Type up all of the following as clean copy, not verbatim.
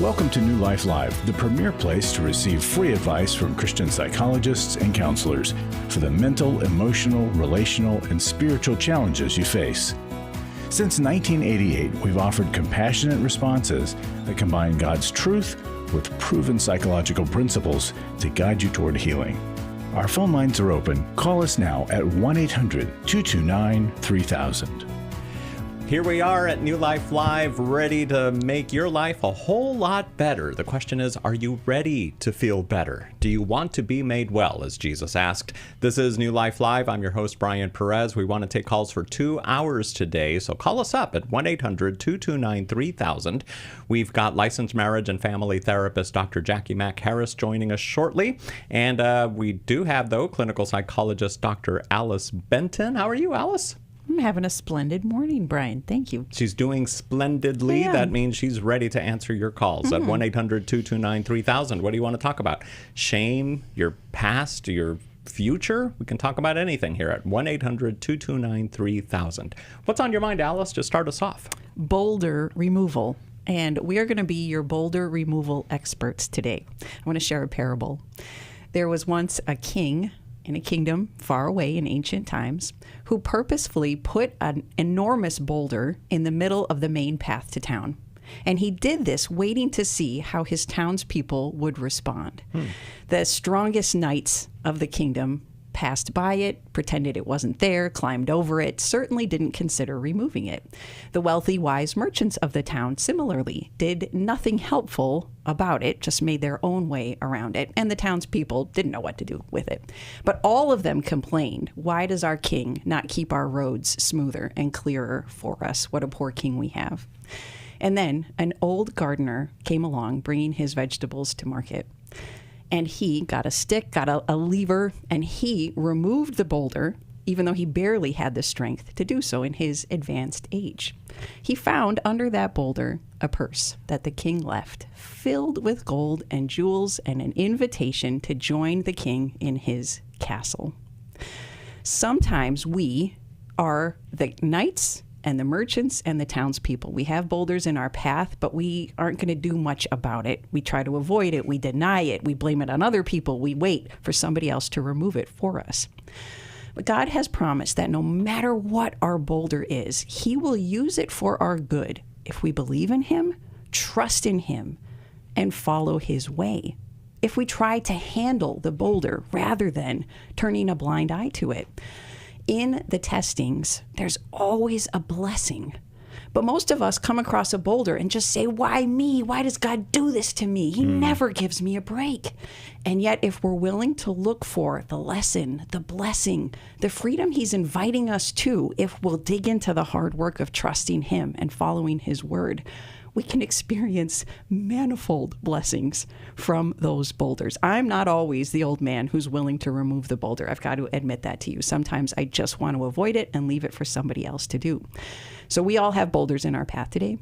Welcome to New Life Live, the premier place to receive free advice from Christian psychologists and counselors for the mental, emotional, relational, and spiritual challenges you face. Since 1988, we've offered compassionate responses that combine God's truth with proven psychological principles to guide you toward healing. Our phone lines are open. Call us now at 1-800-229-3000. Here we are at New Life Live, ready to make your life a whole lot better. The question is, are you ready to feel better? Do you want to be made well, as Jesus asked? This is New Life Live. I'm your host, Brian Perez. We want to take calls for 2 hours today, so call us up at 1-800-229-3000. We've got licensed marriage and family therapist Dr. Jacqui Mack-Harris joining us shortly. And we do have, though, clinical psychologist Dr. Alice Benton. How are you, Alice? I'm having a splendid morning, Brian. Thank you. She's doing splendidly. That means she's ready to answer your calls at 1-800-229-3000. What do you want to talk about? Shame, your past, your future? We can talk about anything here at 1-800-229-3000. What's on your mind, Alice? Just start us off. Boulder removal. And we are going to be your boulder removal experts today. I want to share a parable. There was once a king in a kingdom far away in ancient times who purposefully put an enormous boulder in the middle of the main path to town. And he did this waiting to see how his townspeople would respond. The strongest knights of the kingdom passed by it, pretended it wasn't there, climbed over it, certainly didn't consider removing it. The wealthy, wise merchants of the town similarly did nothing helpful about it, just made their own way around it, and the townspeople didn't know what to do with it. But all of them complained, why does our king not keep our roads smoother and clearer for us? What a poor king we have. And then an old gardener came along bringing his vegetables to market. And he got a stick, got a lever, and he removed the boulder, even though he barely had the strength to do so in his advanced age. He found under that boulder a purse that the king left, filled with gold and jewels and an invitation to join the king in his castle. Sometimes we are the knights and the merchants and the townspeople. We have boulders in our path, but we aren't going to do much about it. We try to avoid it. We deny it. We blame it on other people. We wait for somebody else to remove it for us. But God has promised that no matter what our boulder is, He will use it for our good if we believe in Him, trust in Him, and follow His way. If we try to handle the boulder rather than turning a blind eye to it. In the testings, there's always a blessing. But most of us come across a boulder and just say, why me? Why does God do this to me? He never gives me a break. And yet, if we're willing to look for the lesson, the blessing, the freedom He's inviting us to, if we'll dig into the hard work of trusting Him and following His word, we can experience manifold blessings from those boulders. I'm not always the old man who's willing to remove the boulder. I've got to admit that to you. Sometimes I just want to avoid it and leave it for somebody else to do. So we all have boulders in our path today,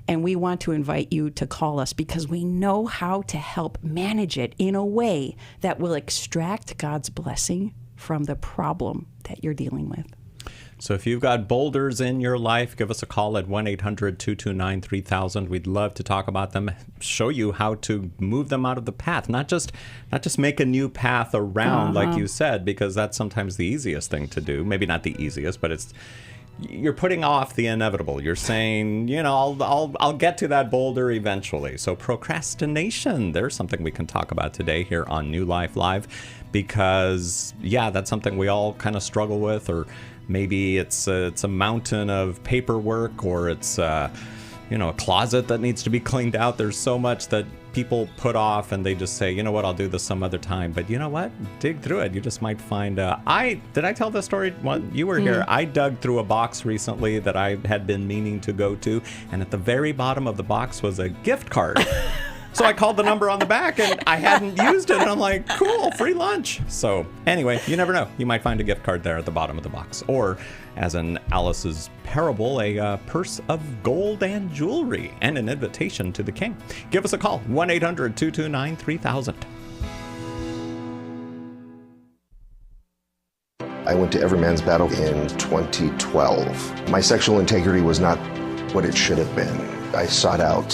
and we want to invite you to call us because we know how to help manage it in a way that will extract God's blessing from the problem that you're dealing with. So if you've got boulders in your life, give us a call at 1-800-229-3000. We'd love to talk about them, show you how to move them out of the path, not just make a new path around, like you said, because that's sometimes the easiest thing to do. Maybe not the easiest, but you're putting off the inevitable. You're saying, I'll get to that boulder eventually. So procrastination, there's something we can talk about today here on New Life Live, because that's something we all kind of struggle with, or maybe it's a mountain of paperwork, or it's a closet that needs to be cleaned out. There's so much that people put off, and they just say, you know what, I'll do this some other time. But you know what? Dig through it. You just might find. Did I tell the story? Well, you were here. I dug through a box recently that I had been meaning to go to, and at the very bottom of the box was a gift card. So I called the number on the back, and I hadn't used it, and I'm like, cool, free lunch. So anyway, you never know. You might find a gift card there at the bottom of the box. Or, as in Alice's parable, a purse of gold and jewelry, and an invitation to the king. Give us a call, 1-800-229-3000. I went to Every Man's Battle in 2012. My sexual integrity was not what it should have been. I sought out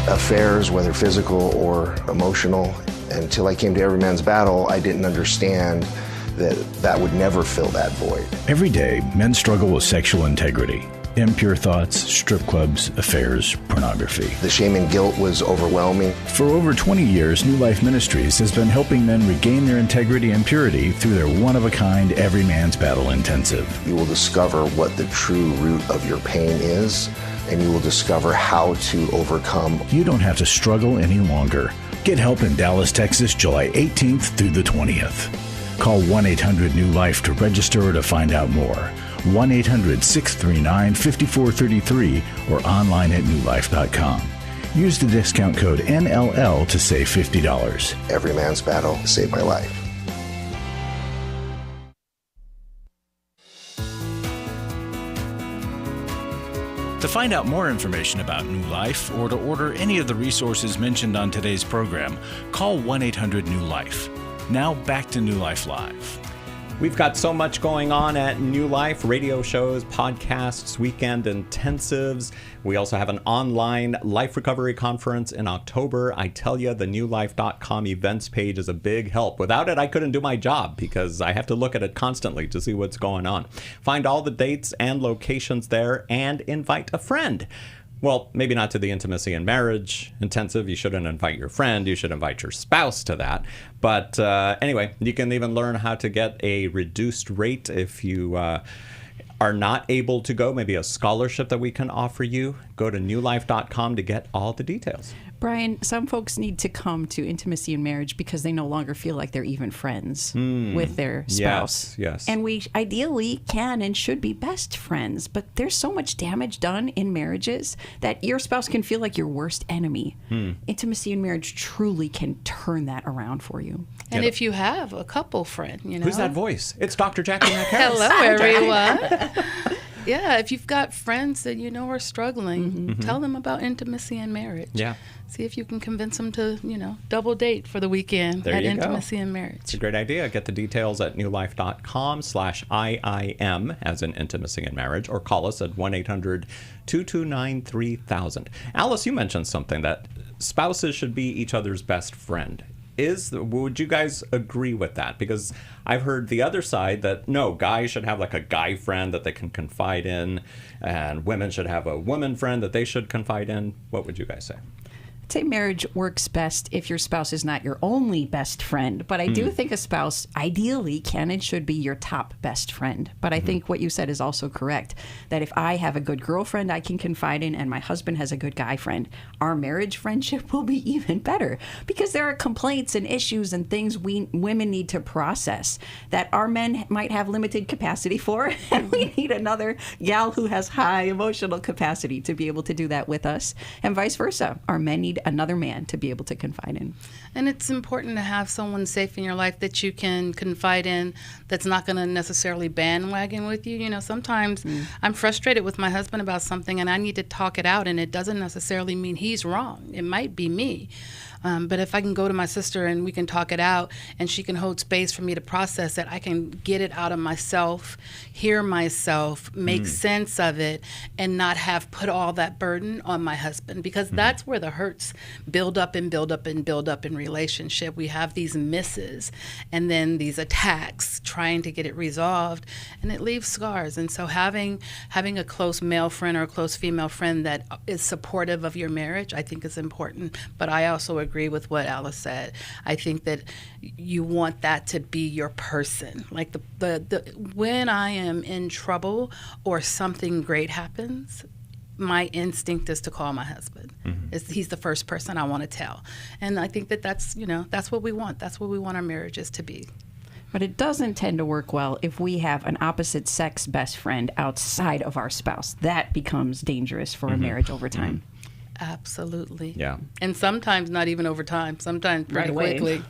affairs, whether physical or emotional. Until I came to Every Man's Battle, I didn't understand that would never fill that void. Every day, men struggle with sexual integrity. Impure thoughts, strip clubs, affairs, pornography. The shame and guilt was overwhelming. For over 20 years, New Life Ministries has been helping men regain their integrity and purity through their one-of-a-kind Every Man's Battle Intensive. You will discover what the true root of your pain is, and you will discover how to overcome. You don't have to struggle any longer. Get help in Dallas, Texas, July 18th through the 20th. Call 1-800-NEW-LIFE to register or to find out more. 1-800-639-5433 or online at newlife.com. Use the discount code NLL to save $50. Every Man's Battle saved my life. To find out more information about New Life or to order any of the resources mentioned on today's program, call 1-800-NEW-LIFE. Now back to New Life Live. We've got so much going on at New Life, radio shows, podcasts, weekend intensives. We also have an online life recovery conference in October. I tell you, the newlife.com events page is a big help. Without it, I couldn't do my job because I have to look at it constantly to see what's going on. Find all the dates and locations there and invite a friend. Well, maybe not to the Intimacy and Marriage Intensive. You shouldn't invite your friend. You should invite your spouse to that. But anyway, you can even learn how to get a reduced rate if you are not able to go. Maybe a scholarship that we can offer you. Go to newlife.com to get all the details. Brian, some folks need to come to Intimacy and Marriage because they no longer feel like they're even friends with their spouse. Yes. And we ideally can and should be best friends, but there's so much damage done in marriages that your spouse can feel like your worst enemy. Intimacy and Marriage truly can turn that around for you. And if you have a couple friend, Who's that voice? It's Dr. Jacqui Mack-Harris. Hello, everyone. Yeah, if you've got friends that you know are struggling, tell them about Intimacy and Marriage. Yeah. See if you can convince them to, double date for the weekend at Intimacy and Marriage. It's a great idea. Get the details at newlife.com/IIM, as in Intimacy and Marriage, or call us at 1-800-229-3000. Alice, you mentioned something that spouses should be each other's best friend. Would you guys agree with that? Because I've heard the other side that no, guys should have like a guy friend that they can confide in, and women should have a woman friend that they should confide in. What would you guys say? I'd say marriage works best if your spouse is not your only best friend, but I do think a spouse ideally can and should be your top best friend. But I think what you said is also correct, that if I have a good girlfriend I can confide in and my husband has a good guy friend, our marriage friendship will be even better because there are complaints and issues and things we women need to process that our men might have limited capacity for, and we need another gal who has high emotional capacity to be able to do that with us, and vice versa. Our men need another man to be able to confide in. And it's important to have someone safe in your life that you can confide in that's not going to necessarily bandwagon with you. Sometimes I'm frustrated with my husband about something and I need to talk it out, and it doesn't necessarily mean he's wrong. It might be me. But if I can go to my sister and we can talk it out and she can hold space for me to process it, I can get it out of myself, hear myself, make sense of it, and not have put all that burden on my husband, because that's where the hurts build up and build up and build up in relationship. We have these misses and then these attacks trying to get it resolved, and it leaves scars. And so having a close male friend or a close female friend that is supportive of your marriage, I think is important. But I also agree with what Alice said. I think that you want that to be your person. Like the when I am in trouble or something great happens, my instinct is to call my husband. He's the first person I want to tell. And I think that's what we want. That's what we want our marriages to be. But it doesn't tend to work well if we have an opposite sex best friend outside of our spouse. That becomes dangerous for a marriage over time. Absolutely. Yeah. And sometimes not even over time, sometimes pretty quickly.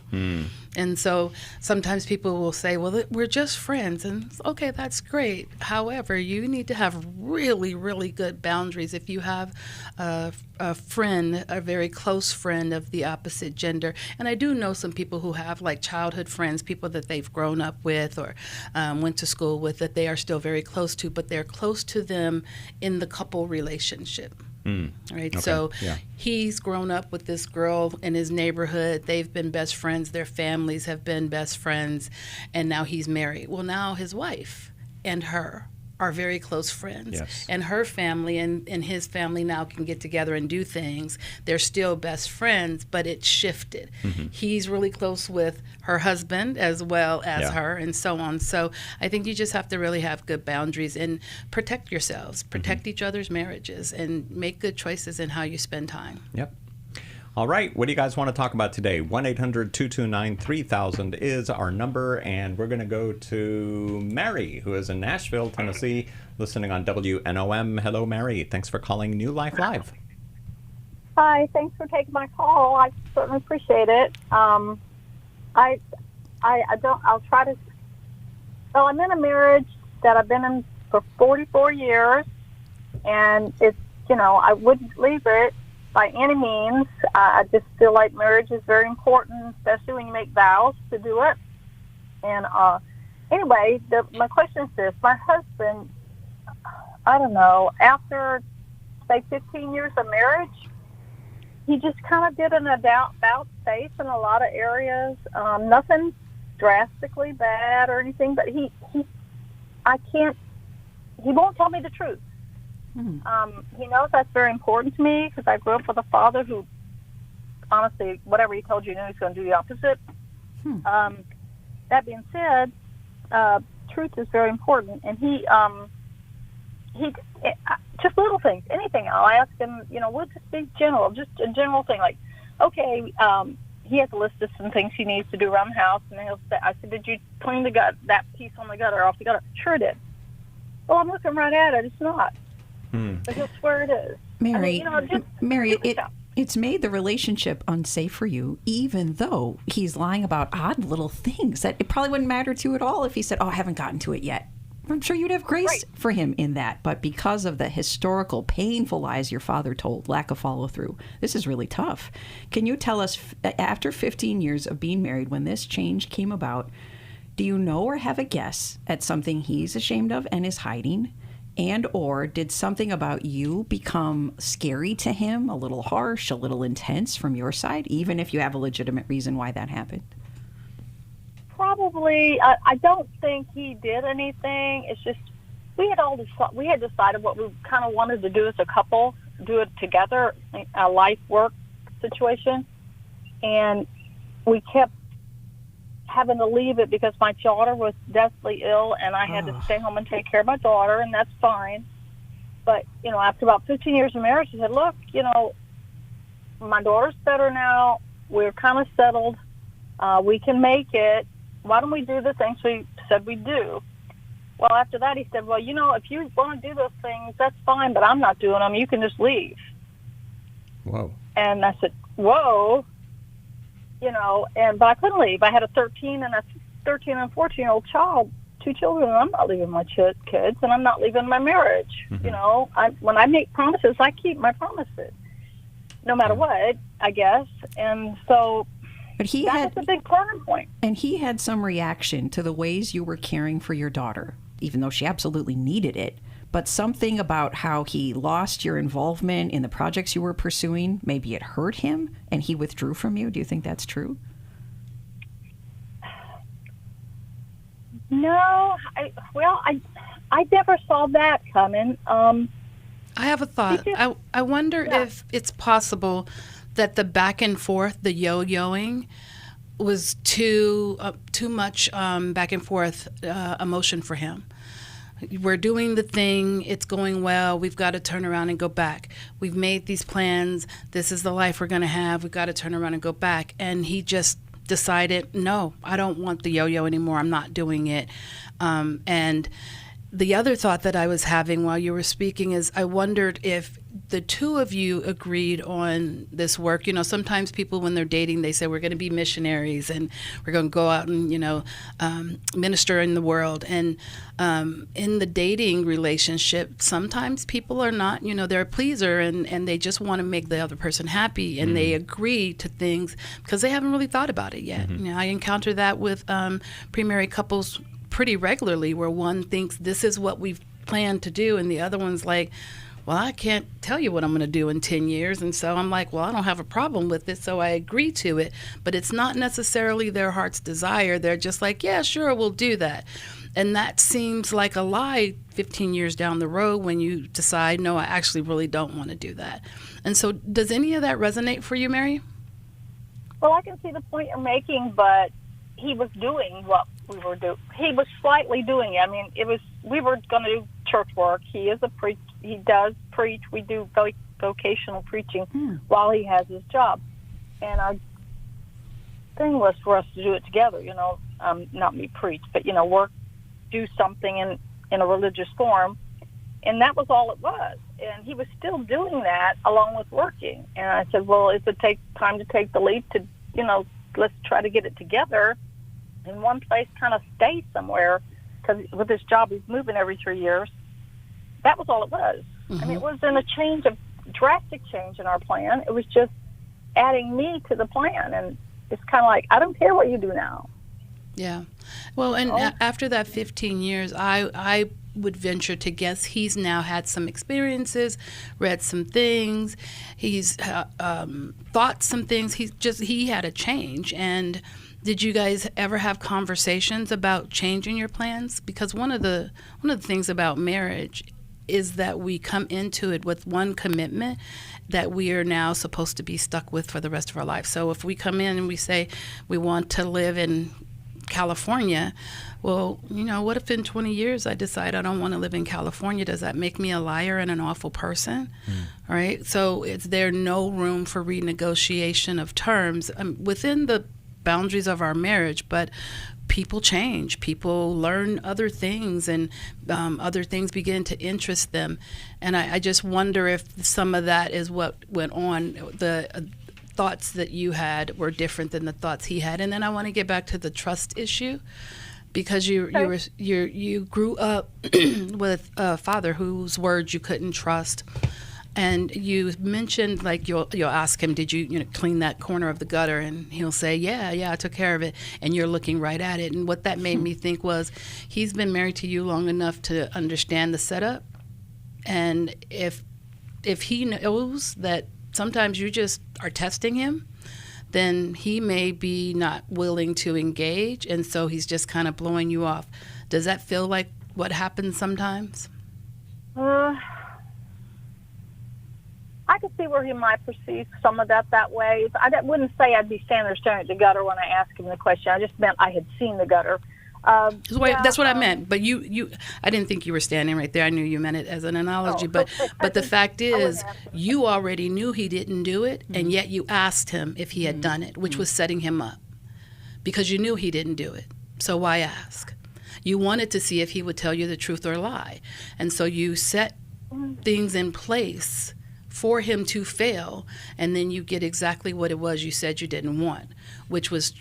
And so sometimes people will say, well, we're just friends. And okay, that's great. However, you need to have really, really good boundaries. If you have a friend, a very close friend of the opposite gender, and I do know some people who have like childhood friends, people that they've grown up with or went to school with, that they are still very close to, but they're close to them in the couple relationship. Right. Okay. So Yeah. he's grown up with this girl in his neighborhood. They've been best friends. Their families have been best friends. And now he's married. Well, now his wife and her are very close friends. Yes. And her family and his family now can get together and do things. They're still best friends, but it shifted. He's really close with her husband as well as her, and so on. So I think you just have to really have good boundaries and protect yourselves, protect each other's marriages, and make good choices in how you spend time. Yep. All right. What do you guys want to talk about today? 1-800-229-3000 is our number, and we're going to go to Mary, who is in Nashville, Tennessee, listening on WNOM. Hello, Mary. Thanks for calling New Life Live. Hi, thanks for taking my call. I certainly appreciate it. I'll try to. Well, I'm in a marriage that I've been in for 44 years, and it's, I wouldn't leave it by any means. I just feel like marriage is very important, especially when you make vows to do it. And anyway, my question is this. My husband, I don't know, after, say, 15 years of marriage, he just kind of did an about face in a lot of areas. Nothing drastically bad or anything, but he won't tell me the truth. He knows that's very important to me because I grew up with a father who, honestly, whatever he told you, knew he was going to do the opposite. That being said, truth is very important, and he just little things, anything. I'll ask him, we'll just be general, just a general thing like, okay, he has a list of some things he needs to do around the house, and he'll say, I said, did you clean that piece on the gutter off the gutter? Sure it did. Well, I'm looking right at it. It's not. But he'll swear it is. Mary, Mary, it's made the relationship unsafe for you, even though he's lying about odd little things that it probably wouldn't matter to you at all if he said, oh, I haven't gotten to it yet. I'm sure you'd have grace for him in that. But because of the historical, painful lies your father told, lack of follow through, this is really tough. Can you tell us, after 15 years of being married, when this change came about, do you know or have a guess at something he's ashamed of and is hiding? And or did something about you become scary to him, a little harsh, a little intense from your side, even if you have a legitimate reason why that happened? Probably. I don't think he did anything. It's just we had decided what we kind of wanted to do as a couple, do it together, a life work situation, and we kept having to leave it because my daughter was deathly ill, and I had to stay home and take care of my daughter, and that's fine. But, after about 15 years of marriage, I said, look, my daughter's better now. We're kind of settled. We can make it. Why don't we do the things we said we'd do? Well, after that, he said, well, if you want to do those things, that's fine, but I'm not doing them. You can just leave. Whoa. And I said, whoa. But I couldn't leave. I had a 13 and 14-year-old child, 2 children, and I'm not leaving my kids, and I'm not leaving my marriage. When I make promises, I keep my promises, no matter what, I guess. And so but that was a big turning point. And he had some reaction to the ways you were caring for your daughter, even though she absolutely needed it. But something about how he lost your involvement in the projects you were pursuing, maybe it hurt him and he withdrew from you. Do you think that's true? No. I never saw that coming. I have a thought. I wonder if it's possible that the back and forth, the yo-yoing, was too much back and forth emotion for him. We're doing the thing, it's going well, we've got to turn around and go back. We've made these plans, this is the life we're going to have, we've got to turn around and go back. And he just decided, no, I don't want the yo-yo anymore, I'm not doing it. And the other thought that I was having while you were speaking is I wondered if the two of you agreed on this work. Sometimes people, when they're dating, they say, we're going to be missionaries and we're going to go out and, minister in the world. And in the dating relationship, sometimes people are not, they're a pleaser and they just want to make the other person happy, and they agree to things because they haven't really thought about it yet. I encounter that with pre-married couples pretty regularly, where one thinks this is what we've planned to do and the other one's like, well, I can't tell you what I'm going to do in 10 years. And so I'm like, well, I don't have a problem with it, so I agree to it. But it's not necessarily their heart's desire. They're just like, yeah, sure, we'll do that. And that seems like a lie 15 years down the road when you decide, no, I actually really don't want to do that. And so does any of that resonate for you, Mary? Well, I can see the point you're making, but he was doing what we were doing. He was slightly doing it. I mean, we were going to do church work. He does preach. We do vocational preaching while he has his job. And our thing was for us to do it together, not me preach, but, do something in a religious form. And that was all it was. And he was still doing that along with working. And I said, well, if it takes time to take the leap to, let's try to get it together in one place, kind of stay somewhere, because with this job, he's moving every 3 years. That was all it was. Mm-hmm. I mean, it wasn't a drastic change in our plan. It was just adding me to the plan. And it's kind of like, I don't care what you do now. Yeah. Well, and after that 15 years, I would venture to guess he's now had some experiences, read some things, he's thought some things. He had a change. And did you guys ever have conversations about changing your plans? Because one of the things about marriage is that we come into it with one commitment that we are now supposed to be stuck with for the rest of our life. So if we come in and we say we want to live in California, well, what if in 20 years I decide I don't want to live in California? Does that make me a liar and an awful person? All right. So is there no room for renegotiation of terms within the boundaries of our marriage? But people change. People learn other things, and other things begin to interest them. And I just wonder if some of that is what went on. The thoughts that you had were different than the thoughts he had. And then I want to get back to the trust issue, because you grew up with a father whose words you couldn't trust. And you mentioned, like, you'll ask him, did you clean that corner of the gutter? And he'll say, yeah, I took care of it. And you're looking right at it. And what that made me think was, he's been married to you long enough to understand the setup. And if he knows that sometimes you just are testing him, then he may be not willing to engage, and so he's just kind of blowing you off. Does that feel like what happens sometimes? I could see where he might perceive some of that way. I wouldn't say I'd be standing there staring at the gutter when I asked him the question. I just meant I had seen the gutter. That's what I meant. But I didn't think you were standing right there. I knew you meant it as an analogy. But the fact is, you already knew he didn't do it, and yet you asked him if he had done it, which was setting him up, because you knew he didn't do it. So why ask? You wanted to see if he would tell you the truth or lie. And so you set things in place for him to fail, and then you get exactly what it was you said you didn't want, which was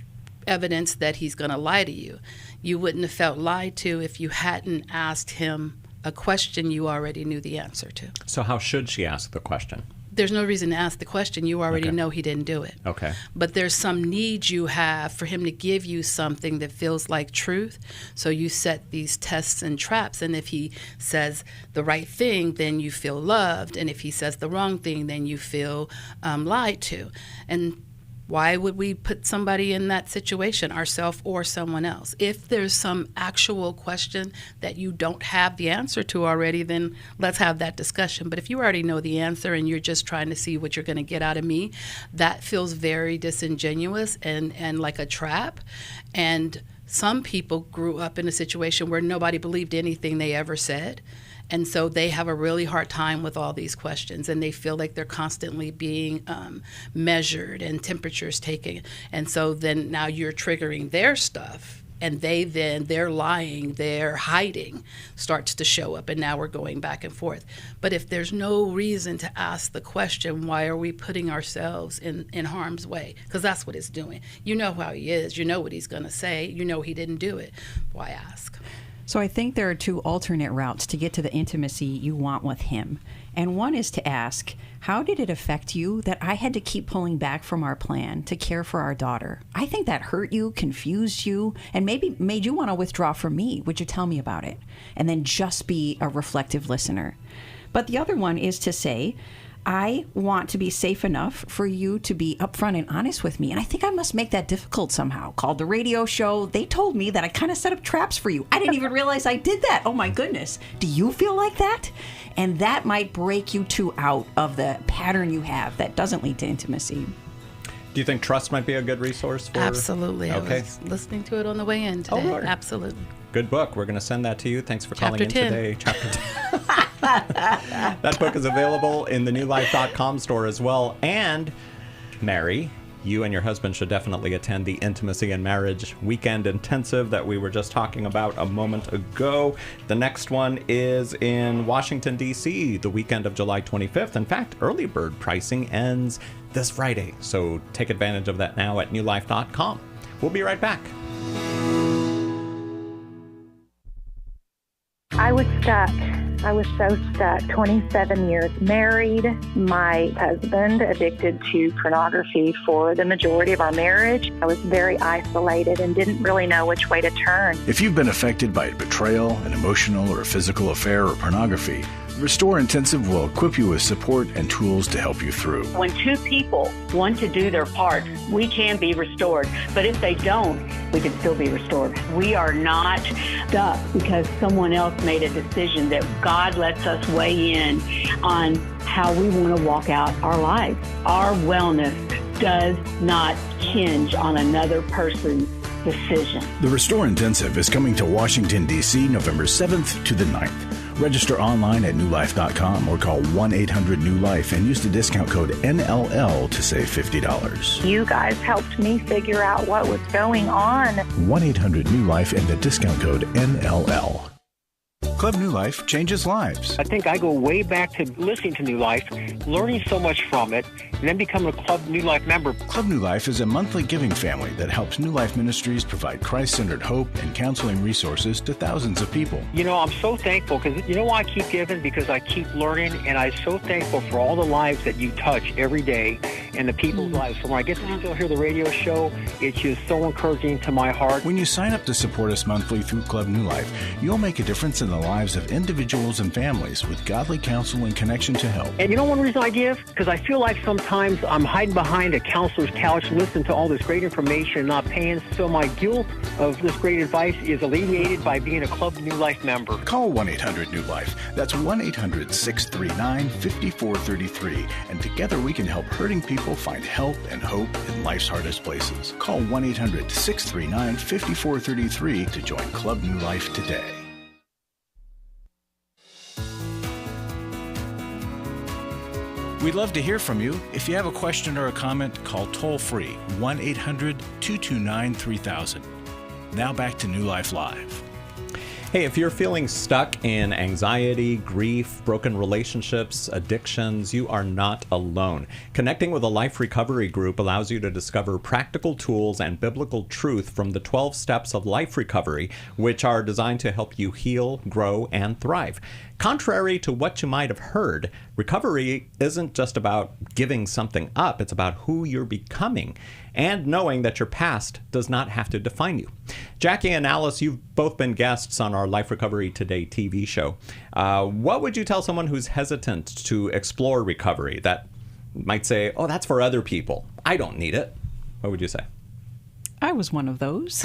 evidence that he's going to lie to you. You wouldn't have felt lied to if you hadn't asked him a question you already knew the answer to. So how should she ask the question? There's no reason to ask the question. You already know he didn't do it. Okay. But there's some need you have for him to give you something that feels like truth. So you set these tests and traps. And if he says the right thing, then you feel loved. And if he says the wrong thing, then you feel lied to. And why would we put somebody in that situation, ourselves or someone else? If there's some actual question that you don't have the answer to already, then let's have that discussion. But if you already know the answer and you're just trying to see what you're going to get out of me, that feels very disingenuous and like a trap. And some people grew up in a situation where nobody believed anything they ever said. And so they have a really hard time with all these questions, and they feel like they're constantly being measured and temperatures taken. And so then now you're triggering their stuff, and their lying, their hiding starts to show up, and now we're going back and forth. But if there's no reason to ask the question, why are we putting ourselves in harm's way? Because that's what it's doing. You know how he is. You know what he's going to say. You know he didn't do it. Why ask? So I think there are two alternate routes to get to the intimacy you want with him. And one is to ask, how did it affect you that I had to keep pulling back from our plan to care for our daughter? I think that hurt you, confused you, and maybe made you want to withdraw from me. Would you tell me about it? And then just be a reflective listener. But the other one is to say, I want to be safe enough for you to be upfront and honest with me. And I think I must make that difficult somehow. Called the radio show. They told me that I kind of set up traps for you. I didn't even realize I did that. Oh, my goodness. Do you feel like that? And that might break you two out of the pattern you have that doesn't lead to intimacy. Do you think trust might be a good resource for? Absolutely. Okay. I was listening to it on the way in today. right. Absolutely. Good book. We're going to send that to you. Thanks for calling Chapter in 10. today. Chapter 10. That book is available in the newlife.com store as well. And Mary, you and your husband should definitely attend the Intimacy and Marriage Weekend Intensive that we were just talking about a moment ago. The next one is in Washington, D.C., the weekend of July 25th. In fact, early bird pricing ends this Friday, so take advantage of that now at newlife.com. We'll be right back. I was stuck. I was so stuck. 27 years married. My husband addicted to pornography for the majority of our marriage. I was very isolated and didn't really know which way to turn. If you've been affected by betrayal, an emotional or physical affair, or pornography, Restore Intensive will equip you with support and tools to help you through. When two people want to do their part, we can be restored. But if they don't, we can still be restored. We are not stuck because someone else made a decision. That God lets us weigh in on how we want to walk out our lives. Our wellness does not hinge on another person's decision. The Restore Intensive is coming to Washington, D.C. November 7th to the 9th. Register online at newlife.com or call 1-800-NEW-LIFE and use the discount code NLL to save $50. You guys helped me figure out what was going on. 1-800-NEW-LIFE and the discount code NLL. Club New Life changes lives. I think I go way back to listening to New Life, learning so much from it, and then becoming a Club New Life member. Club New Life is a monthly giving family that helps New Life Ministries provide Christ-centered hope and counseling resources to thousands of people. You know, I'm so thankful because you know why I keep giving? Because I keep learning, and I'm so thankful for all the lives that you touch every day and the people's lives. So when I get to still hear the radio show, it's just so encouraging to my heart. When you sign up to support us monthly through Club New Life, you'll make a difference in the lives of individuals and families with godly counsel and connection to help. And you know one reason I give? Because I feel like sometimes I'm hiding behind a counselor's couch listening to all this great information and not paying, so my guilt of this great advice is alleviated by being a Club New Life member. Call 1-800-NEW-LIFE. That's 1-800-639-5433. And together we can help hurting people find help and hope in life's hardest places. Call 1-800-639-5433 to join Club New Life today. We'd love to hear from you. If you have a question or a comment, call toll-free 1-800-229-3000. Now back to New Life Live. Hey, if you're feeling stuck in anxiety, grief, broken relationships, addictions, you are not alone. Connecting with a life recovery group allows you to discover practical tools and biblical truth from the 12 steps of life recovery, which are designed to help you heal, grow, and thrive. Contrary to what you might have heard, recovery isn't just about giving something up. It's about who you're becoming and knowing that your past does not have to define you. Jacqui and Alice, you've both been guests on our Life Recovery Today TV show. What would you tell someone who's hesitant to explore recovery, that might say, oh, that's for other people, I don't need it? What would you say? I was one of those.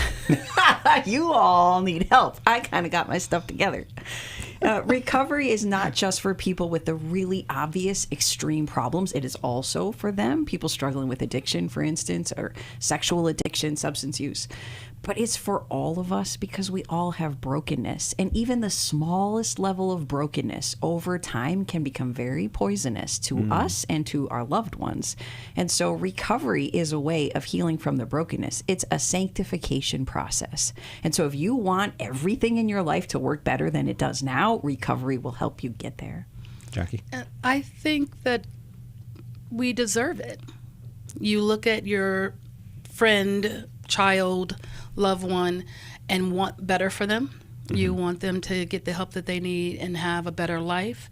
You all need help. I kind of got my stuff together. Recovery is not just for people with the really obvious extreme problems. It is also for them, people struggling with addiction, for instance, or sexual addiction, substance use. But it's for all of us because we all have brokenness. And even the smallest level of brokenness over time can become very poisonous to us and to our loved ones. And so recovery is a way of healing from the brokenness. It's a sanctification process. And so if you want everything in your life to work better than it does now, recovery will help you get there. Jacqui? I think that we deserve it. You look at your friend, child, loved one, and want better for them. Mm-hmm. You want them to get the help that they need and have a better life.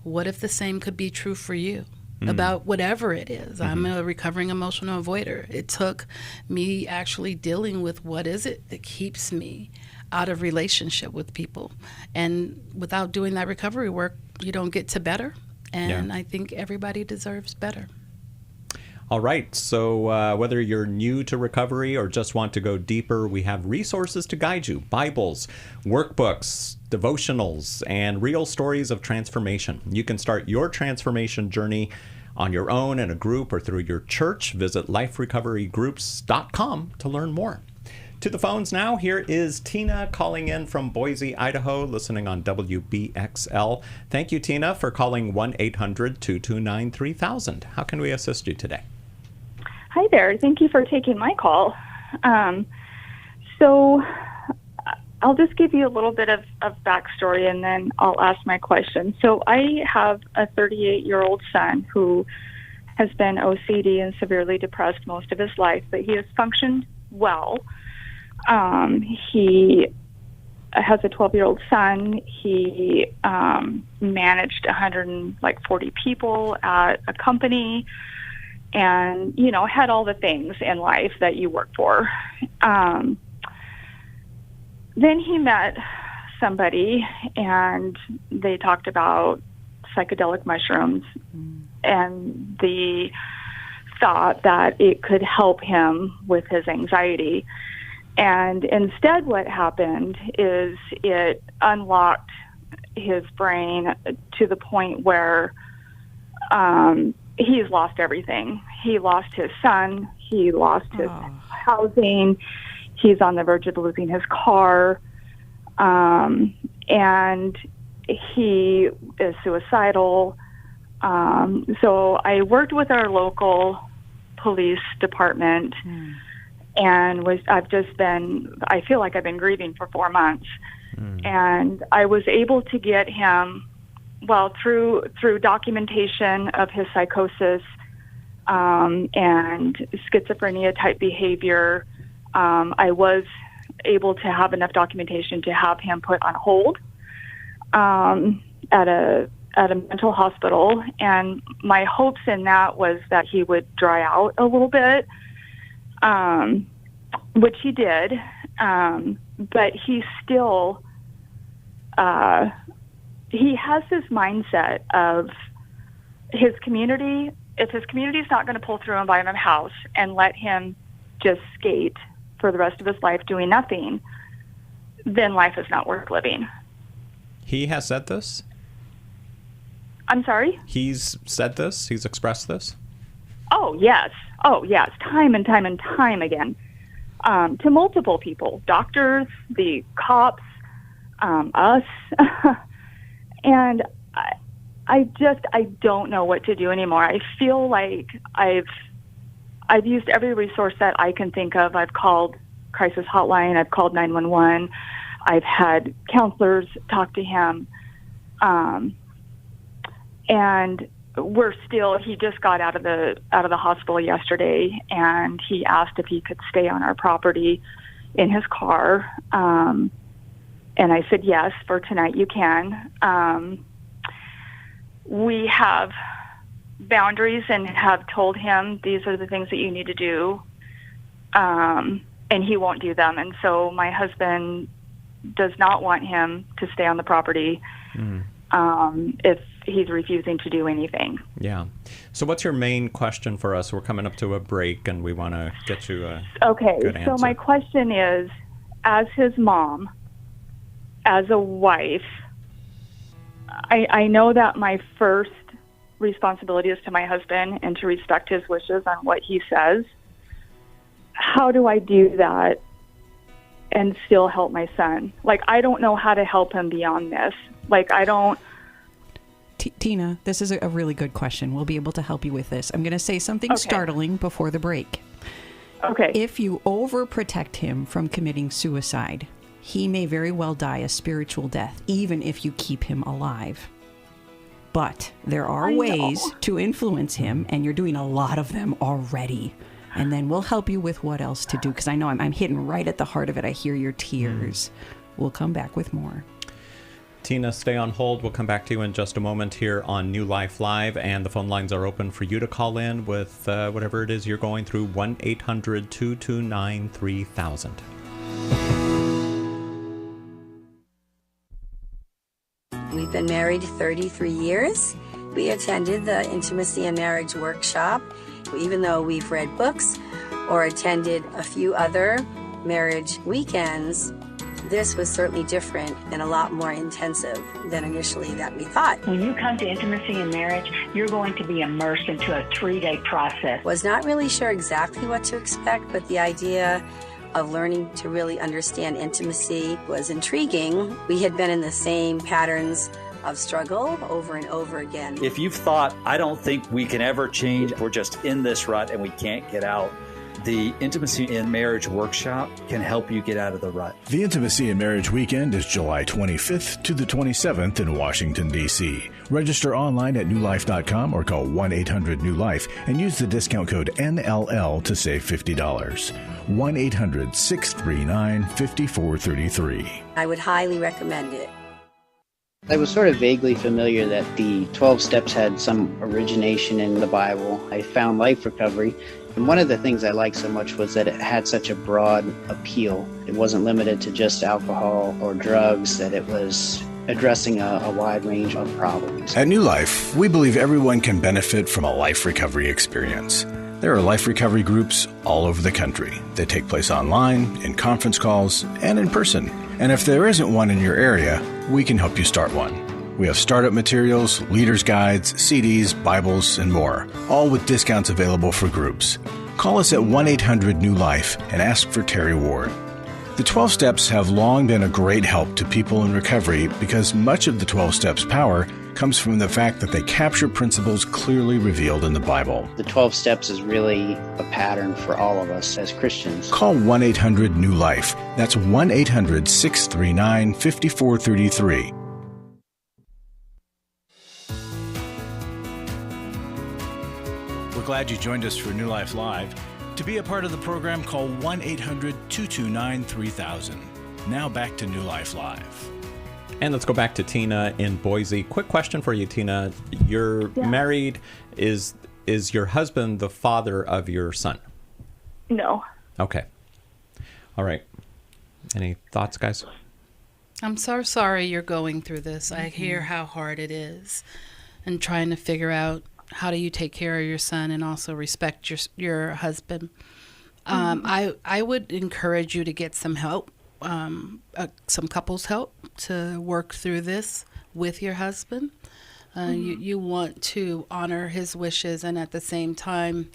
What if the same could be true for you? About whatever it is. I'm a recovering emotional avoider. It took me actually dealing with what is it that keeps me out of relationship with people. And without doing that recovery work, get to better. And I think everybody deserves better. All right. So whether you're new to recovery or just want to go deeper, we have resources to guide you: Bibles, workbooks, devotionals, and real stories of transformation. You can start your transformation journey on your own, in a group, or through your church. Visit liferecoverygroups.com to learn more. To the phones now. Here is Tina calling in from Boise, Idaho, listening on WBXL. Thank you, Tina, for calling 1-800-229-3000. How can we assist you today? Hi there. Thank you for taking my call. So I'll just give you a little bit of backstory, and then I'll ask my question. So I have a 38-year-old son who has been OCD and severely depressed most of his life, but he has functioned well. He has a 12-year-old son. He managed 140 people at a company, and, had all the things in life that you work for. Then he met somebody, and they talked about psychedelic mushrooms and the thought that it could help him with his anxiety. And instead what happened is it unlocked his brain to the point where he's lost everything. He lost his son. He lost his housing. He's on the verge of losing his car. And he is suicidal. So I worked with our local police department. And I feel like I've been grieving for 4 months. And I was able to get him, through documentation of his psychosis and schizophrenia type behavior. I was able to have enough documentation to have him put on hold at a mental hospital. And my hopes in that was that he would dry out a little bit. Which he did, but he still, he has this mindset of his community. If his community is not going to pull through and buy him a house and let him just skate for the rest of his life doing nothing, then life is not worth living. He has said this? I'm sorry? He's said this? He's expressed this? Oh, yes. Time and time and time again. To multiple people, doctors, the cops, us. And I don't know what to do anymore. I feel like I've used every resource that I can think of. I've called crisis hotline. I've called 911. I've had counselors talk to him. And he just got out of the hospital yesterday, and he asked if he could stay on our property in his car. And I said, yes, for tonight you can. We have boundaries and have told him these are the things that you need to do. And he won't do them. And so my husband does not want him to stay on the property. If he's refusing to do anything. Yeah. So what's your main question for us? We're coming up to a break, and we want to get you a good answer. So my question is, as his mom, as a wife, I know that my first responsibility is to my husband and to respect his wishes on what he says. How do I do that and still help my son? I don't know how to help him beyond this. Tina, this is a really good question. We'll be able to help you with this. I'm going to say something startling before the break. Okay. If you overprotect him from committing suicide, he may very well die a spiritual death, even if you keep him alive. But there are ways to influence him, and you're doing a lot of them already. And then we'll help you with what else to do, because I know I'm hitting right at the heart of it. I hear your tears. We'll come back with more. Tina, stay on hold. We'll come back to you in just a moment here on New Life Live, and the phone lines are open for you to call in with whatever it is you're going through. 1-800-229-3000. We We've been married 33 years. We attended the Intimacy and Marriage Workshop. Even though we've read books or attended a few other marriage weekends, this was certainly different and a lot more intensive than initially that we thought. When you come to Intimacy and Marriage, you're going to be immersed into a 3-day process. Was not really sure exactly what to expect, but the idea of learning to really understand intimacy was intriguing. We had been in the same patterns of struggle over and over again. If you've thought, I don't think we can ever change, we're just in this rut and we can't get out, the Intimacy and Marriage Workshop can help you get out of the rut. The Intimacy and Marriage Weekend is July 25th to the 27th in Washington, D.C. Register online at newlife.com or call 1-800-NEW-LIFE and use the discount code NLL to save $50. 1-800-639-5433. I would highly recommend it. I was sort of vaguely familiar that the 12 steps had some origination in the Bible. I found life recovery, and one of the things I liked so much was that it had such a broad appeal. It wasn't limited to just alcohol or drugs, that it was addressing a wide range of problems. At New Life, we believe everyone can benefit from a life recovery experience. There are life recovery groups all over the country. They take place online, in conference calls, and in person. And if there isn't one in your area, we can help you start one. We have startup materials, leaders' guides, CDs, Bibles, and more, all with discounts available for groups. Call us at 1-800-NEW-LIFE and ask for Terry Ward. The 12 Steps have long been a great help to people in recovery because much of the 12 Steps' power comes from the fact that they capture principles clearly revealed in the Bible. The 12 steps is really a pattern for all of us as Christians. Call 1-800-NEW-LIFE. That's 1-800-639-5433. We're glad you joined us for New Life Live. To be a part of the program, call 1-800-229-3000. Now back to New Life Live. And let's go back to Tina in Boise. Quick question for you, Tina. You're married. Is your husband the father of your son? No. Okay. All right. Any thoughts, guys? I'm so sorry you're going through this. I hear how hard it is, and trying to figure out how do you take care of your son and also respect your husband. I would encourage you to get some help. Some couples help to work through this with your husband. You want to honor his wishes, and at the same time,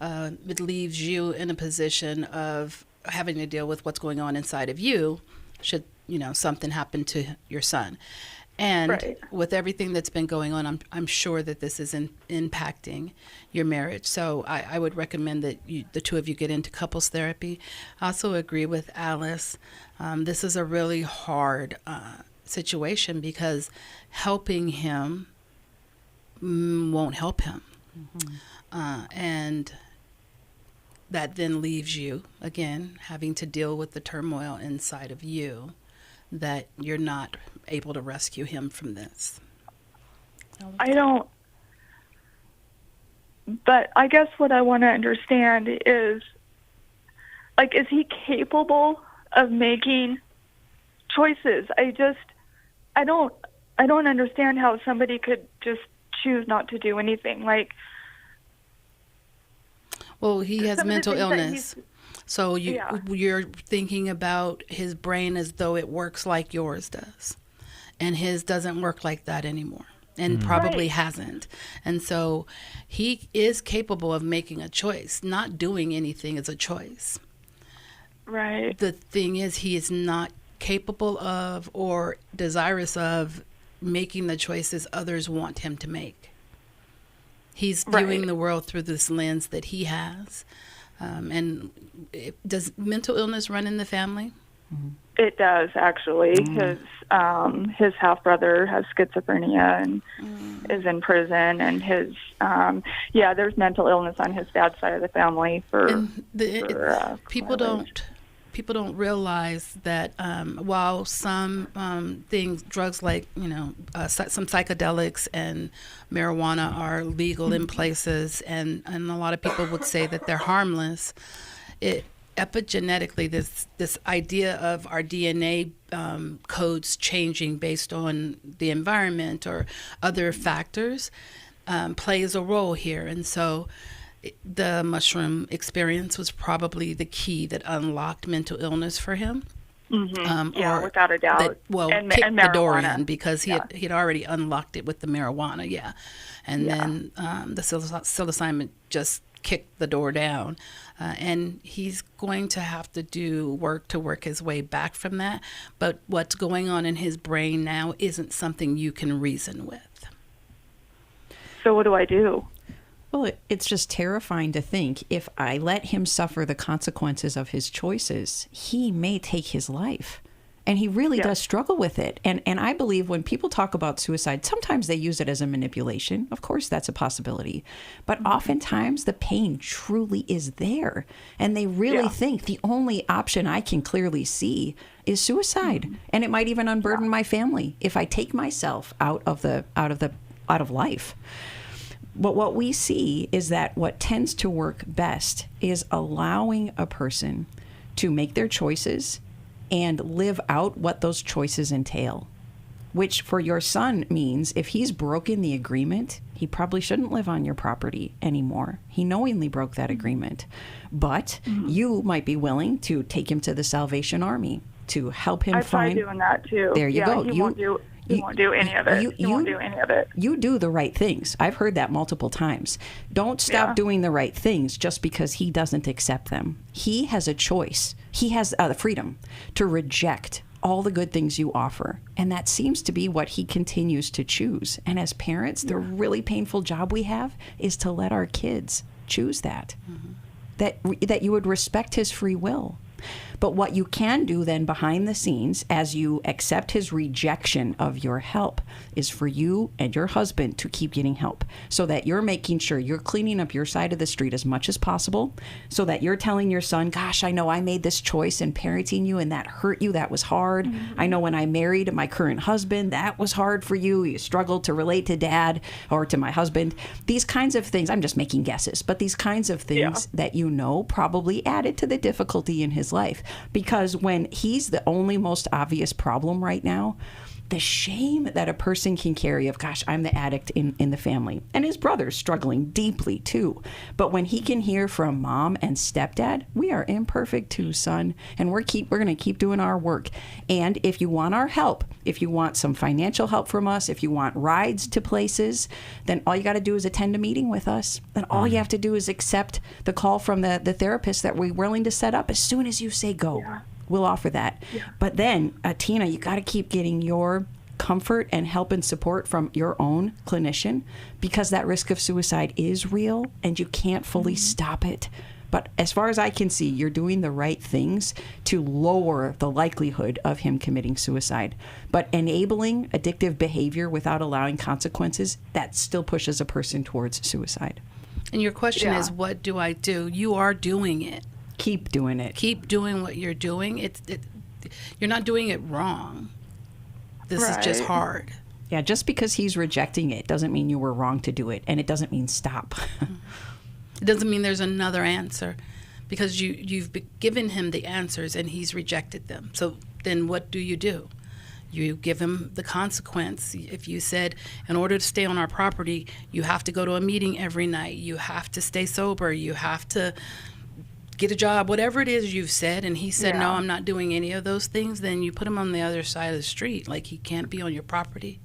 it leaves you in a position of having to deal with what's going on inside of you should something happen to your son. And with everything that's been going on, I'm sure that this is impacting your marriage. So I would recommend that the two of you get into couples therapy. I also agree with Alice. This is a really hard situation because helping him won't help him. And that then leaves you, again, having to deal with the turmoil inside of you that you're not able to rescue him from this. But I guess what I want to understand is he capable of making choices? I don't understand how somebody could just choose not to do anything. Well, he has mental illness. So you're thinking about his brain as though it works like yours does. And his doesn't work like that anymore, and probably hasn't. And so he is capable of making a choice. Not doing anything is a choice. Right. The thing is, he is not capable of or desirous of making the choices others want him to make. He's viewing the world through this lens that he has. And does mental illness run in the family? It does, actually. His half-brother has schizophrenia and is in prison, and there's mental illness on his dad's side of the family. People don't realize that while some drugs like some psychedelics and marijuana are legal in places, and a lot of people would say that they're harmless, epigenetically, this idea of our DNA codes changing based on the environment or other factors plays a role here. And so the mushroom experience was probably the key that unlocked mental illness for him. Yeah, without a doubt. That, and kicked the door marijuana. in because he had already unlocked it with the marijuana, and then the psilocybin just kicked the door down, and he's going to have to do work to work his way back from that. But what's going on in his brain now isn't something you can reason with. So what do I do? Well, it's just terrifying to think if I let him suffer the consequences of his choices, he may take his life. And he really does struggle with it. And I believe when people talk about suicide, sometimes they use it as a manipulation. Of course, that's a possibility. But oftentimes the pain truly is there. And they really think the only option I can clearly see is suicide. And it might even unburden my family if I take myself out of life. But what we see is that what tends to work best is allowing a person to make their choices and live out what those choices entail, which for your son means if he's broken the agreement, he probably shouldn't live on your property anymore. He knowingly broke that agreement. But you might be willing to take him to the Salvation Army to help him I've tried doing that too. There you go. He won't do any of it. He won't do any of it. You do the right things. I've heard that multiple times. Don't stop doing the right things just because he doesn't accept them. He has a choice. He has the freedom to reject all the good things you offer. And that seems to be what he continues to choose. And as parents, the really painful job we have is to let our kids choose that. That you would respect his free will. But what you can do then behind the scenes as you accept his rejection of your help is for you and your husband to keep getting help so that you're making sure you're cleaning up your side of the street as much as possible so that you're telling your son, gosh, I know I made this choice in parenting you and that hurt you. That was hard. I know when I married my current husband, that was hard for you. You struggled to relate to dad or to my husband. These kinds of things, I'm just making guesses, but these kinds of things that you know probably added to the difficulty in his life. Because when he's the only most obvious problem right now, the shame that a person can carry of, gosh, I'm the addict in the family. And his brother's struggling deeply too. But when he can hear from mom and stepdad, we are imperfect too, son. And we're going to keep doing our work. And if you want our help, if you want some financial help from us, if you want rides to places, then all you got to do is attend a meeting with us. Then all you have to do is accept the call from the therapist that we're willing to set up as soon as you say go. We'll offer that. But then, Tina, you got to keep getting your comfort and help and support from your own clinician because that risk of suicide is real and you can't fully stop it. But as far as I can see, you're doing the right things to lower the likelihood of him committing suicide. But enabling addictive behavior without allowing consequences, that still pushes a person towards suicide. And your question is, what do I do? You are doing it. Keep doing it. Keep doing what you're doing. You're not doing it wrong. This is just hard. Yeah, just because he's rejecting it doesn't mean you were wrong to do it, and it doesn't mean stop. It doesn't mean there's another answer because you've given him the answers and he's rejected them. So then what do? You give him the consequence. If you said, in order to stay on our property, you have to go to a meeting every night, you have to stay sober, you have to get a job, whatever it is you've said, and he said, no, I'm not doing any of those things, then you put him on the other side of the street, like he can't be on your property.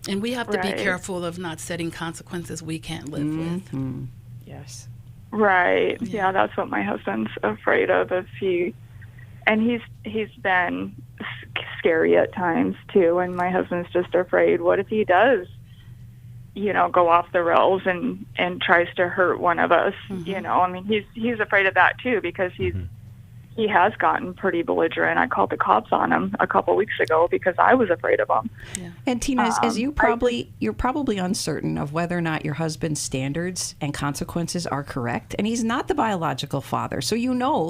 And we have to be careful of not setting consequences we can't live with. Yes. Right. Yeah, that's what my husband's afraid of. He's been scary at times too, and my husband's just afraid, what if he does, go off the rails and tries to hurt one of us? I mean, he's afraid of that too because he he has gotten pretty belligerent. I called the cops on him a couple weeks ago because I was afraid of him. Yeah. And Tina, as you're probably uncertain of whether or not your husband's standards and consequences are correct, and he's not the biological father, so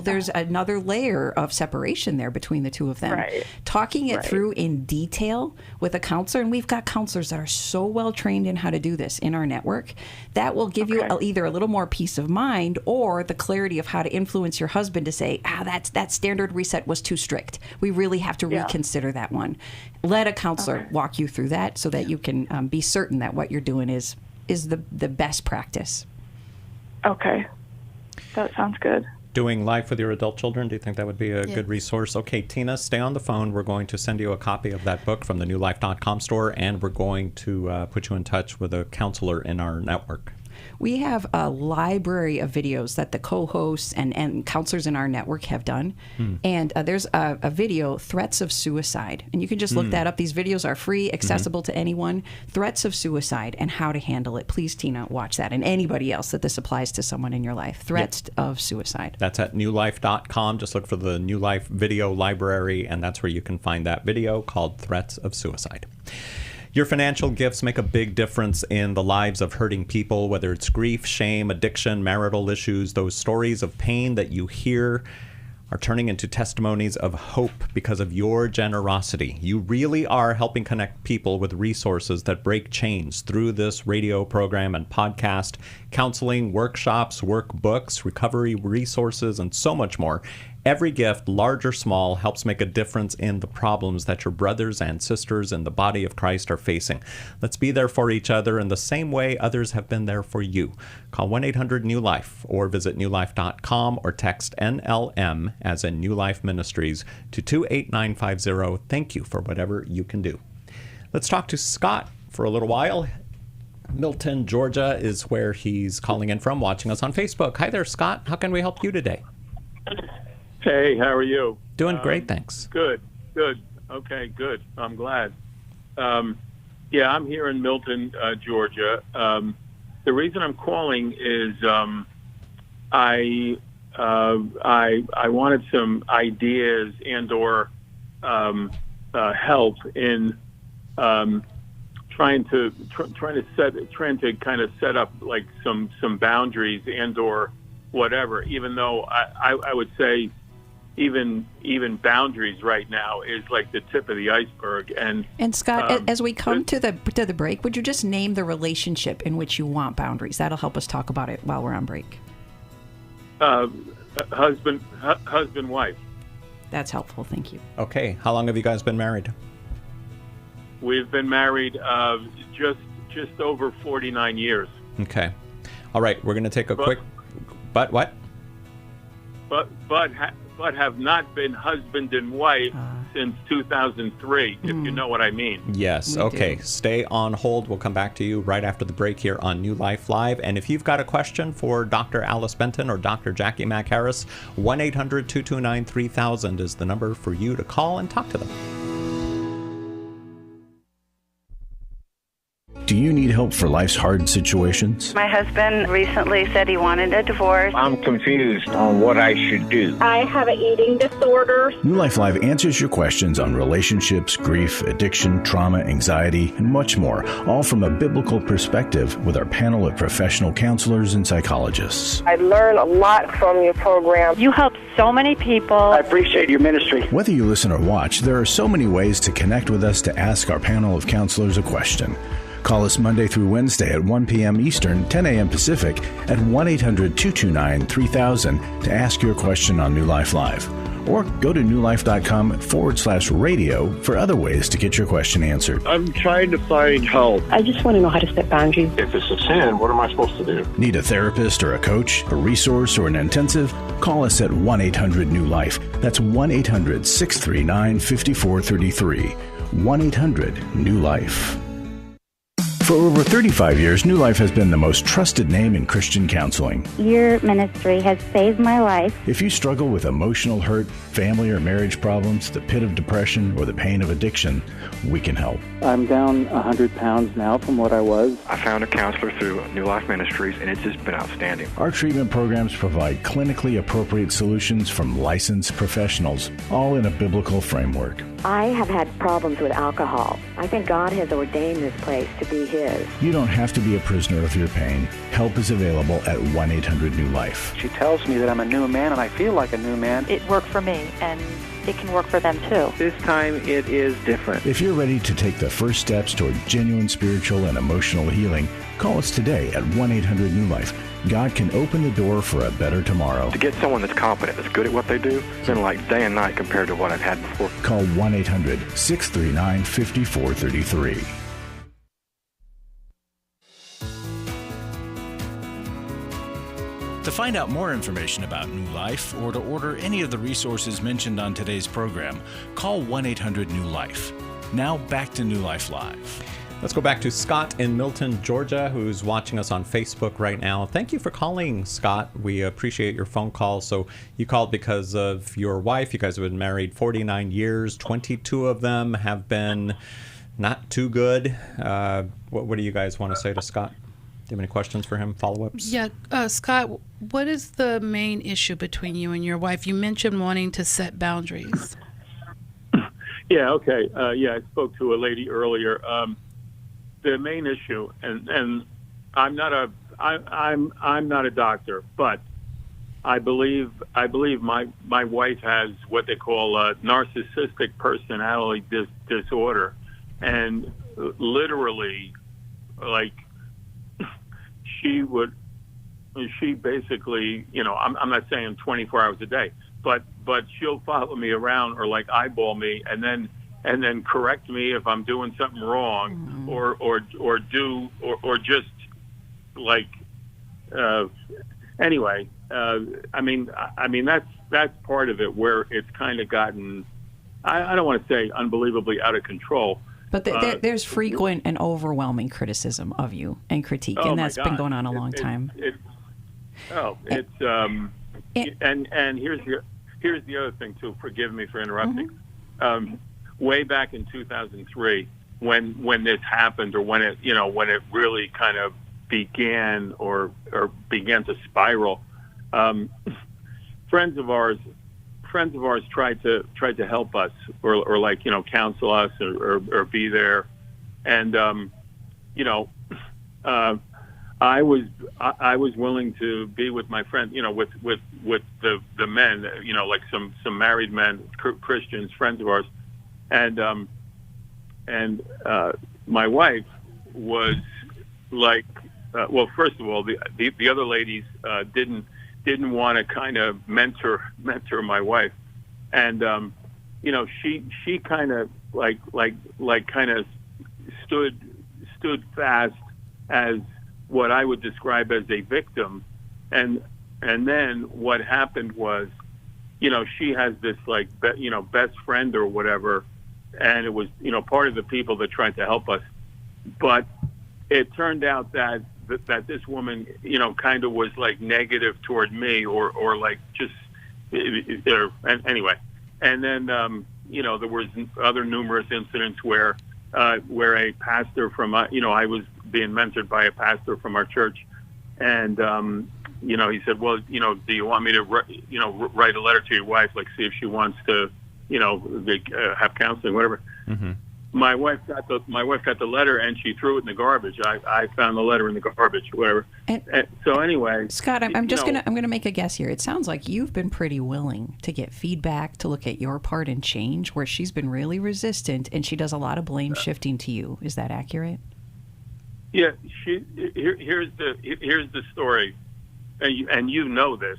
there's another layer of separation there between the two of them. Right. Talking it through in detail with a counselor, and we've got counselors that are so well trained in how to do this in our network, that will give you either a little more peace of mind or the clarity of how to influence your husband to say, that standard reset was too strict. We really have to reconsider that one. Let a counselor walk you through that so that you can be certain that what you're doing is the best practice. Okay. That sounds good. Doing life with your adult children, do you think that would be a good resource? Okay, Tina, stay on the phone. We're going to send you a copy of that book from the newlife.com store, and we're going to put you in touch with a counselor in our network. We have a library of videos that the co-hosts and counselors in our network have done. And there's a video, Threats of Suicide. And you can just look that up. These videos are free, accessible to anyone. Threats of Suicide and how to handle it. Please, Tina, watch that. And anybody else that this applies to someone in your life. Threats of Suicide. That's at newlife.com. Just look for the New Life video library, and that's where you can find that video called Threats of Suicide. Your financial gifts make a big difference in the lives of hurting people, whether it's grief, shame, addiction, marital issues. Those stories of pain that you hear are turning into testimonies of hope because of your generosity. You really are helping connect people with resources that break chains through this radio program and podcast, counseling, workshops, workbooks, recovery resources, and so much more. Every gift, large or small, helps make a difference in the problems that your brothers and sisters in the body of Christ are facing. Let's be there for each other in the same way others have been there for you. Call 1-800-NEW-LIFE or visit newlife.com or text NLM, as in New Life Ministries, to 28950. Thank you for whatever you can do. Let's talk to Scott for a little while. Milton, Georgia is where he's calling in from, watching us on Facebook. Hi there, Scott. How can we help you today? Hey, how are you? Doing great, thanks. Good. Okay, good. I'm glad. Yeah, I'm here in Milton, Georgia. The reason I'm calling is I wanted some ideas and/or help in trying to kind of set up like some boundaries and/or whatever. Even though I would say even boundaries right now is like the tip of the iceberg. And Scott, as we come to the break, would you just name the relationship in which you want boundaries? That'll help us talk about it while we're on break. Husband, wife. That's helpful. Thank you. Okay. How long have you guys been married? We've been married just over 49 years. Okay. All right. We're going to take a quick. But what? But have not been husband and wife since 2003, if you know what I mean. Yes. Okay. Stay on hold. We'll come back to you right after the break here on New Life Live. And if you've got a question for Dr. Alice Benton or Dr. Jacqui Mack-Harris, 1-800-229-3000 is the number for you to call and talk to them. Do you need help for life's hard situations? My husband recently said he wanted a divorce. I'm confused on what I should do. I have an eating disorder. New Life Live answers your questions on relationships, grief, addiction, trauma, anxiety, and much more, all from a biblical perspective with our panel of professional counselors and psychologists. I learn a lot from your program. You help so many people. I appreciate your ministry. Whether you listen or watch, there are so many ways to connect with us to ask our panel of counselors a question. Call us Monday through Wednesday at 1 p.m. Eastern, 10 a.m. Pacific at 1-800-229-3000 to ask your question on New Life Live. Or go to newlife.com/radio for other ways to get your question answered. I'm trying to find help. I just want to know how to set boundaries. If it's a sin, what am I supposed to do? Need a therapist or a coach, a resource or an intensive? Call us at 1-800-NEW-LIFE. That's 1-800-639-5433. 1-800-NEW-LIFE. For over 35 years, New Life has been the most trusted name in Christian counseling. Your ministry has saved my life. If you struggle with emotional hurt, family or marriage problems, the pit of depression, or the pain of addiction, we can help. I'm down 100 pounds now from what I was. I found a counselor through New Life Ministries, and it's just been outstanding. Our treatment programs provide clinically appropriate solutions from licensed professionals, all in a biblical framework. I have had problems with alcohol. I think God has ordained this place to be His. You don't have to be a prisoner of your pain. Help is available at 1-800-NEW-LIFE. She tells me that I'm a new man, and I feel like a new man. It worked for me, and it can work for them too. This time it is different. If you're ready to take the first steps toward genuine spiritual and emotional healing, call us today at 1-800-NEW-LIFE. God can open the door for a better tomorrow. To get someone that's competent, that's good at what they do, it's been like day and night compared to what I've had before. Call 1-800-639-5433. To find out more information about New Life or to order any of the resources mentioned on today's program, call 1-800-NEW-LIFE. Now back to New Life Live. Let's go back to Scott in Milton, Georgia, who's watching us on Facebook right now. Thank you for calling, Scott. We appreciate your phone call. So you called because of your wife. You guys have been married 49 years. 22 of them have been not too good. What do you guys want to say to Scott? Do you have any questions for him, follow-ups? Yeah, Scott, what is the main issue between you and your wife? You mentioned wanting to set boundaries. Yeah, okay. I spoke to a lady earlier. The main issue, and I'm not a doctor, but I believe my wife has what they call a narcissistic personality disorder, and literally, like, she basically, I'm not saying 24 hours a day, but she'll follow me around or like eyeball me and then correct me if I'm doing something wrong, or just like anyway. I mean that's part of it where it's kind of gotten, I don't want to say unbelievably out of control. But there's frequent and overwhelming criticism of you and critique, and that's been going on a long time. And here's the other thing too. Forgive me for interrupting. Way back in 2003, when this happened, or when it really kind of began or began to spiral, friends of ours tried to help us or like counsel us or be there, and I was willing to be with my friend, with the men, like some married men, Christians, friends of ours. And my wife was like, well, first of all, the other ladies didn't want to kind of mentor my wife, and she kind of like kind of stood fast as what I would describe as a victim, and then what happened was, she has this like best friend or whatever. And it was, part of the people that tried to help us. But it turned out that this woman, kind of was like negative toward me or like just, anyway. And then, there was other numerous incidents where a pastor from, I was being mentored by a pastor from our church. And, he said, well, do you want me to, write a letter to your wife, like see if she wants to, have counseling, whatever. Mm-hmm. My wife got the letter and she threw it in the garbage. I found the letter in the garbage, whatever. And so anyway, Scott, I'm gonna make a guess here. It sounds like you've been pretty willing to get feedback, to look at your part and change, where she's been really resistant and she does a lot of blame shifting to you. Is that accurate? Yeah. Here's the story, and you know this.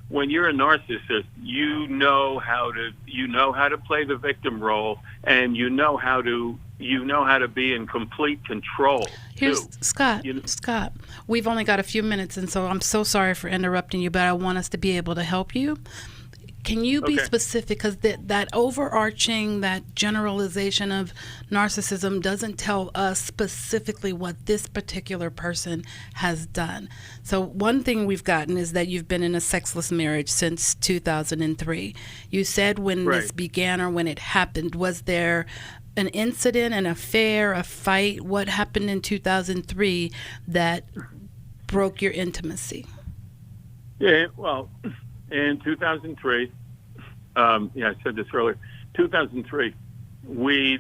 When you're a narcissist, you know how to play the victim role, and you know how to be in complete control. Here's Scott. Scott, we've only got a few minutes, and so I'm so sorry for interrupting you, but I want us to be able to help you. can you be Okay. specific? Because that overarching, that generalization of narcissism doesn't tell us specifically what this particular person has done. So one thing we've gotten is that you've been in a sexless marriage since 2003. You said when this Right. began or when it happened, was there an incident, an affair, a fight? What happened in 2003 that broke your intimacy? Yeah, well, in 2003, I said this earlier. 2003, we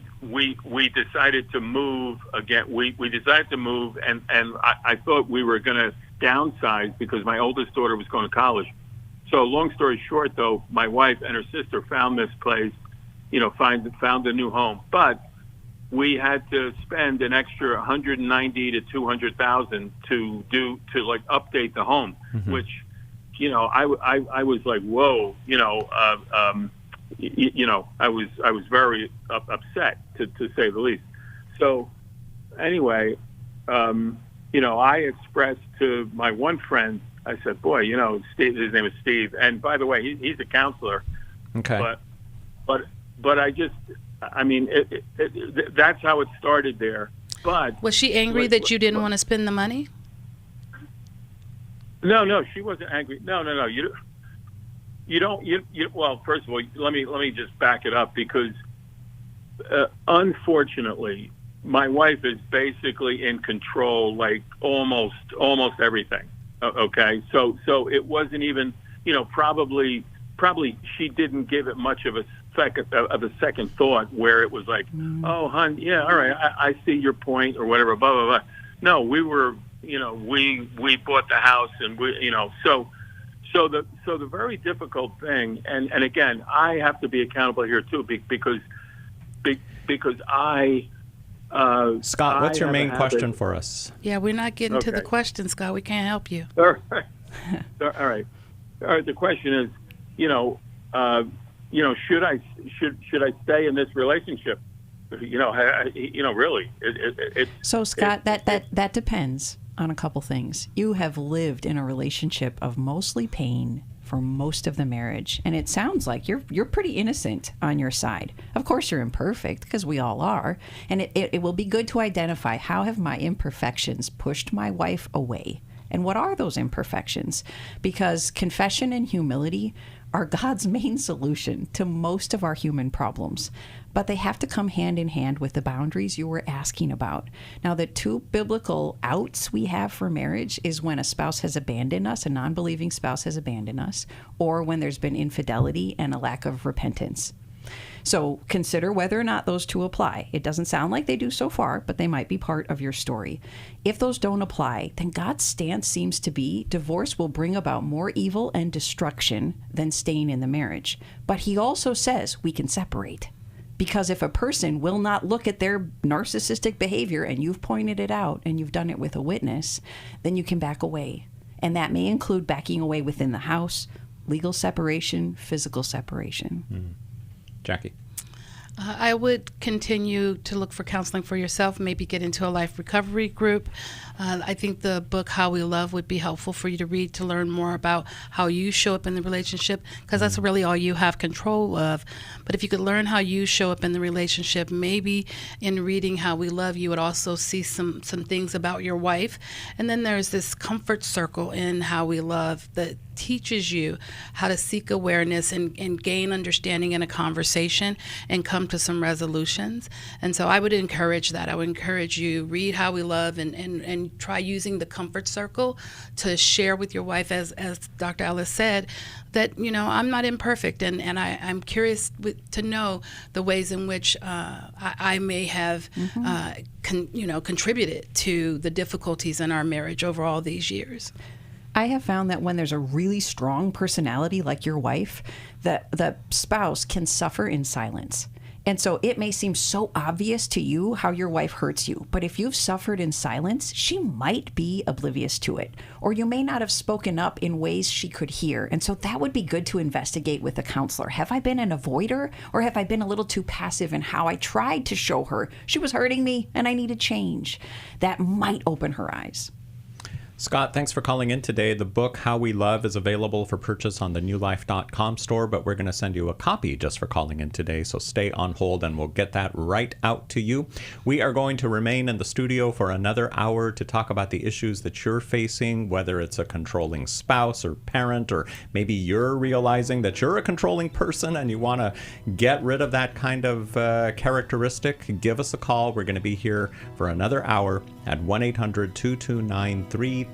decided to move again. We decided to move, and I thought we were going to downsize because my oldest daughter was going to college. So, long story short, though, my wife and her sister found this place, found a new home, but we had to spend an extra $190,000 to $200,000 to update the home, which, I was like, whoa, I was very upset to say the least. So anyway, I expressed to my one friend, I said, boy, Steve, his name is Steve, and by the way, he's a counselor. Okay. But that's how it started there. But was she angry that you didn't want to spend the money? No, she wasn't angry. No. Well, first of all, let me just back it up because, unfortunately, my wife is basically in control, like almost everything. Okay, so it wasn't even, probably she didn't give it much of a second thought where it was like, oh, hon, yeah, all right, I see your point or whatever, blah blah blah. No, we were, we bought the house and so the very difficult thing, and again, I have to be accountable here too because I. Scott, what's your main question for us? Yeah, we're not getting to the question, Scott. We can't help you. All right. The question is, should I stay in this relationship? Really. So, Scott, that depends on a couple things. You have lived in a relationship of mostly pain for most of the marriage, and it sounds like you're pretty innocent on your side. Of course, you're imperfect, because we all are, and it will be good to identify, how have my imperfections pushed my wife away, and what are those imperfections? Because confession and humility are God's main solution to most of our human problems, but they have to come hand in hand with the boundaries you were asking about. Now, the two biblical outs we have for marriage is when a spouse has abandoned us, a non-believing spouse has abandoned us, or when there's been infidelity and a lack of repentance. So consider whether or not those two apply. It doesn't sound like they do so far, but they might be part of your story. If those don't apply, then God's stance seems to be divorce will bring about more evil and destruction than staying in the marriage. But he also says we can separate. Because if a person will not look at their narcissistic behavior, and you've pointed it out and you've done it with a witness, then you can back away. And that may include backing away within the house, legal separation, physical separation. Jacqui? I would continue to look for counseling for yourself, maybe get into a life recovery group. I think the book How We Love would be helpful for you to read to learn more about how you show up in the relationship, because that's really all you have control of. But if you could learn how you show up in the relationship, maybe in reading How We Love, you would also see some things about your wife. And then there's this comfort circle in How We Love that teaches you how to seek awareness and gain understanding in a conversation and come to some resolutions. And so I would encourage that. I would encourage you, read How We Love and try using the comfort circle to share with your wife, as Dr. Ellis said, that, I'm not imperfect, and I'm curious to know the ways in which I may have contributed to the difficulties in our marriage over all these years. I have found that when there's a really strong personality like your wife, the spouse can suffer in silence. And so it may seem so obvious to you how your wife hurts you, but if you've suffered in silence, she might be oblivious to it, or you may not have spoken up in ways she could hear. And so that would be good to investigate with a counselor. Have I been an avoider, or have I been a little too passive in how I tried to show her she was hurting me and I needed change? That might open her eyes. Scott, thanks for calling in today. The book, How We Love, is available for purchase on the newlife.com store, but we're going to send you a copy just for calling in today, so stay on hold and we'll get that right out to you. We are going to remain in the studio for another hour to talk about the issues that you're facing, whether it's a controlling spouse or parent, or maybe you're realizing that you're a controlling person and you want to get rid of that kind of characteristic. Give us a call. We're going to be here for another hour at 1-800-229-3000.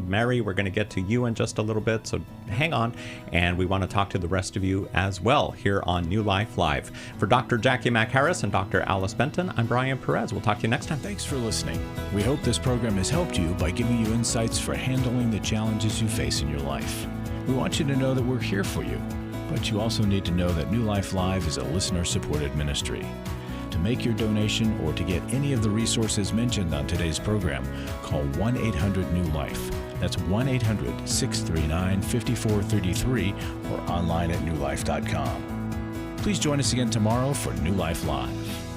Mary, we're going to get to you in just a little bit, so hang on. And we want to talk to the rest of you as well here on New Life Live. For Dr. Jacqui Mack-Harris and Dr. Alice Benton, I'm Brian Perez. We'll talk to you next time. Thanks for listening. We hope this program has helped you by giving you insights for handling the challenges you face in your life. We want you to know that we're here for you, but you also need to know that New Life Live is a listener-supported ministry. To make your donation or to get any of the resources mentioned on today's program, call 1-800-NEW-LIFE. That's 1-800-639-5433 or online at newlife.com. Please join us again tomorrow for New Life Live.